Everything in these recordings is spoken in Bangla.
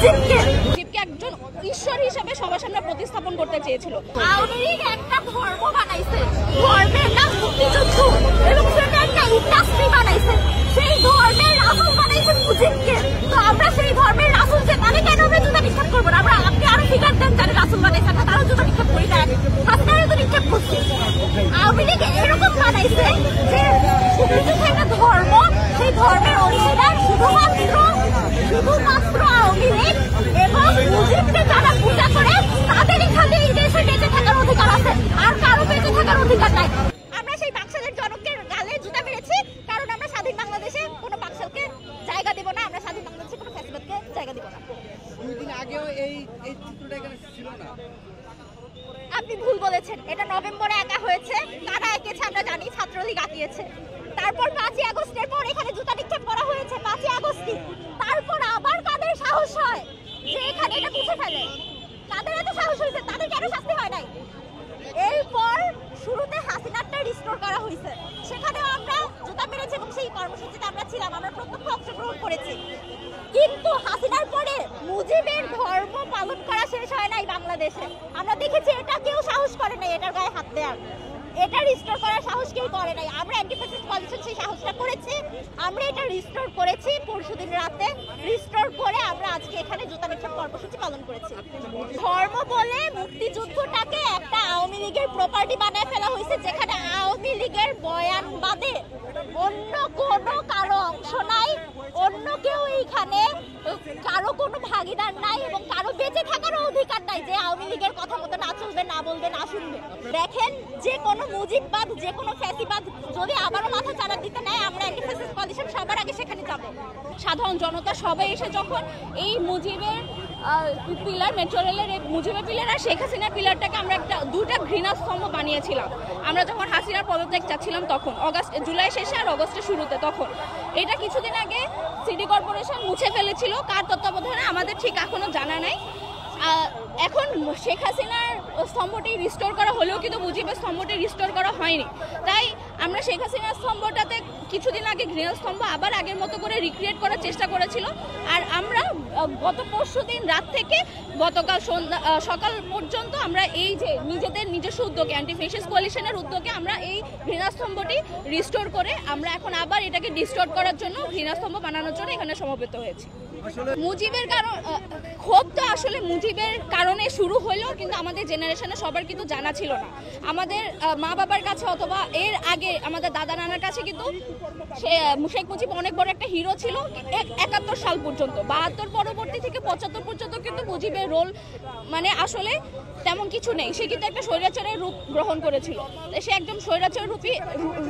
মুজিবকে একজন ঈশ্বর হিসেবে সবার সামনে প্রতিস্থাপন করতে চেয়েছিল। আওয়ামী লীগ একটা ধর্ম বানাইছে, ধর্মের নাম মুক্তিযুদ্ধ, এবং সেটা একটা ইন্ডাস্ট্রি বানাইছে। সেই ধর্মের রাসূল বানাইছে মুজিবকে। তো আমরা সেই ধর্মের রাসূলকে মানে কেন আমরা জুতা নিক্ষেপ করবো না? আমরা আপনি আরো ফিগার দেন যারা রাসূল বানাইছে, আমরা তারও জুতা নিক্ষেপ করি না, হাসনারও তো নিক্ষেপ করছি। আওয়ামী লীগ এরকম বানাইছে যে মুক্তিযুদ্ধ একটা ধর্ম, সেই ধর্মের অংশীদার শুধুমাত্র আওয়ামী লীগ, এবং মুজিবকে যারা পূজা করে তাদেরই খালি এই দেশে বেঁচে থাকার অধিকার আছে, আর কারো বেঁচে থাকার অধিকার নাই। আমরা সেই বাকশালের জনকের গালে জুতা মেরেছি, কারণ আমরা স্বাধীন বাংলাদেশে কোনো বাকশালকে জায়গা দিব না, আমরা স্বাধীন বাংলাদেশে কোনো ফ্যাসিবাদকে জায়গা দিব না। 2 দিন আগেও এই চিত্রটা এখানে ছিল না। আপনি ভুল বলেছেন, এটা নভেম্বরে একা হয়েছে। কারা এঁকেছে আমরা জানি, ছাত্রলীগ আঁকিয়েছে। তারপর 5ই আগস্টের পর এখানে জুতা নিক্ষেপ করা হয়েছে, 5ই আগস্টই। তারপর আবার কাদের সাহস হয় যে এখানে এটা মুছে ফেলে? কাদের এত সাহস হয়েছে? তাদের কেন শাস্তি হয় নাই? এরপর শুরুতে হাসিনারটা রিস্টোর করা হয়েছে, সেখানেও আমরা জুতা মেরেছি এবং সেই কর্মসূচিতে আমরা ছিলাম, আমরা প্রত্যক্ষ অংশগ্রহণ করেছি। কিন্তু হাসিনার পরে মুজিবের ধর্ম পালন করা শেষ হয় নাই বাংলাদেশে। আমরা দেখেছি এটা কেউ সাহস করে নাই, এটার গায়ে হাত দেওয়ার, এটা রিস্টোর করার সাহস কেউ করে নাই। আমরা অ্যান্টি ফ্যাসিস্ট কোয়ালিশন সেই সাহসটা করেছি, আমরা এটা রিস্টোর করেছি। পরশুদিন রাতে রিস্টোর করে আমরা আজকে এখানে জুতা নিক্ষেপ কর্মসূচি পালন করেছি। ধর্ম বলে মুক্তিযুদ্ধটাকে একটা আওয়ামী লীগের প্রপার্টি বানায় ফেলা হয়েছে, যেখানে আওয়ামী লীগের বয়ান বাদে অন্য কোনো কারো অংশ নাই, অন্য কেউ এইখানে কারো কোনো ভাগিদার নাই, এবং কারো বেঁচে থাকারও অধিকার নাই যে আওয়ামী লীগের কথা মতো না চলবে, না বলবে, না শুনবে। দেখেন, যে কোনো মুজিববাদ, যে কোনো ফ্যাসিবাদ যদি আবারও মাথা চাড়া দিতে নেয়, আমরা অ্যান্টি ফ্যাসিস্ট কোয়ালিশন সবার আগে সেখানে যাব। সাধারণ জনতা সবাই এসে যখন এই মুজিবের পিলার, মেট্রো রেলের মুজিবের পিলার আর শেখ হাসিনার পিলারটাকে আমরা দুটা ঘৃণা স্তম্ভ বানিয়েছিলাম। আমরা যখন হাসিনার পদত্যাগ চাচ্ছিলাম তখন, জুলাই শেষে আর অগস্টের শুরুতে, তখন এটা কিছুদিন আগে সিটি কর্পোরেশন মুছে ফেলেছিল। কার তত্ত্বাবধানে আমাদের ঠিক এখনো জানা নাই। এখন শেখ হাসিনার স্তম্ভটি রিস্টোর করা হলেও কিন্তু মুজিবের স্তম্ভটি রিস্টোর করা হয়নি। তাই আমরা শেখ হাসিনার স্তম্ভটাতে কিছুদিন আগে ঘৃণা স্তম্ভ আবার আগের মতো করে রিক্রিয়েট করার চেষ্টা করেছিল। আর আমরা গত পরশুদিন রাত থেকে গতকাল সকাল পর্যন্ত আমরা এই যে নিজেদের নিজস্ব উদ্যোগে, অ্যান্টি ফ্যাসিস্ট কোয়ালিশনের উদ্যোগে আমরা এই ঘৃণাস্তম্ভটি রিস্টোর করে আমরা এখন আবার এটাকে ডিস্টোর্ট করার জন্য, ঘৃণাস্তম্ভ বানানোর জন্য এখানে সমবেত হয়েছি। মুজিবের কারণ ক্ষোভ তো আসলে মুজিবের কারণে শুরু হলেও কিন্তু আমাদের জেনারেশনে সবার কিন্তু জানা ছিল না। আমাদের মা বাবার কাছে অথবা এর আগে আমাদের দাদা নানার কাছে কিন্তু শেখ মুজিব অনেক বড় একটা হিরো ছিল 71 সাল পর্যন্ত। 72 পরবর্তী থেকে 75 পর্যন্ত কিন্তু মুজিবের রোল মানে আসলে তেমন কিছু নেই। সে কিন্তু একটা স্বৈরাচারের রূপ গ্রহণ করেছিল। সে একদম স্বৈরাচার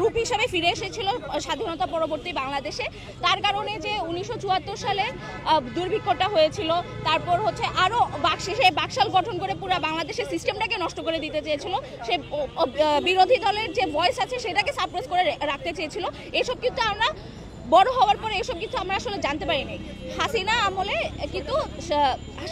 রূপ হিসাবে ফিরে এসেছিল স্বাধীনতা পরবর্তী বাংলাদেশে। তার কারণে যে 1974 সালে দুর্ভিক্ষটা হয়েছিল, তারপর হচ্ছে আরও সে বাকশাল গঠন করে পুরো বাংলাদেশের সিস্টেমটাকে নষ্ট করে দিতে চেয়েছিল। সে বিরোধী দলের যে ভয়েস আছে সেটাকে সাপ্রেস করে রাখতে চেয়েছিল। এসব কিন্তু আমরা বড় হওয়ার পরে এসব কিছু আমরা আসলে জানতে পারিনি। হাসিনা আমলে কিন্তু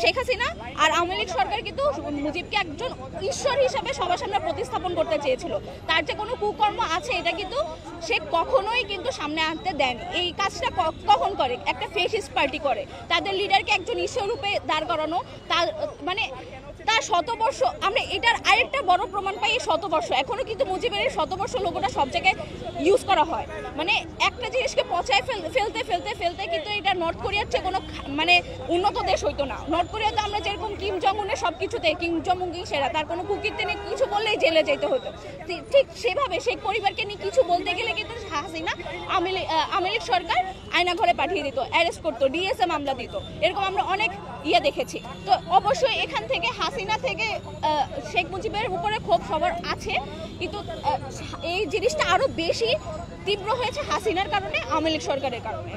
শেখ হাসিনা আর আওয়ামী লীগ সরকার কিন্তু মুজিবকে একজন ঈশ্বর হিসেবে সবার সামনে প্রতিস্থাপন করতে চেয়েছিল। তার যে কোনো কুকর্ম আছে এটা কিন্তু সে কখনোই কিন্তু সামনে আনতে দেন। এই কাজটা কখন করে? একটা ফ্যাসিস্ট পার্টি করে। তাদের লিডারকে একজন ঈশ্বর রূপে দাঁড় করানো, তার মানে তার শতবর্ষ, আমরা এটার আরেকটা বড় প্রমাণ পাই এই শতবর্ষ। এখনো কিন্তু মুজিবের এই শতবর্ষ লোগোটা সব জায়গায় ইউজ করা হয়। মানে একটা জিনিসকে পচায় ফেলতে ফেলতে ফেলতে কিন্তু এটা নর্থ কোরিয়ার চেয়ে কোনো মানে উন্নত দেশ হইতো না। নর্থ কোরিয়াতে আমরা যেরকম কিম জং উনের সব কিছুতে কিম জং উন সেরা, তার কোনো কুকীর্তি নিয়ে কিছু বললেই জেলে যেতে হতো। ঠিক সেভাবে সেই পরিবারকে নিয়ে কিছু বলতে গেলে কিন্তু হাসিনা আওয়ামী লীগ সরকার আয়নাঘরে পাঠিয়ে দিত, অ্যারেস্ট করতো, ডিএসএ মামলা দিত। এরকম আমরা অনেক দেখেছি। তো অবশ্যই এখান থেকে হাসিনা থেকে শেখ মুজিবের উপরে ক্ষোভ সবার আছে, কিন্তু এই জিনিসটা আরো বেশি তীব্র হয়েছে হাসিনার কারণে, আওয়ামী লীগ সরকারের কারণে।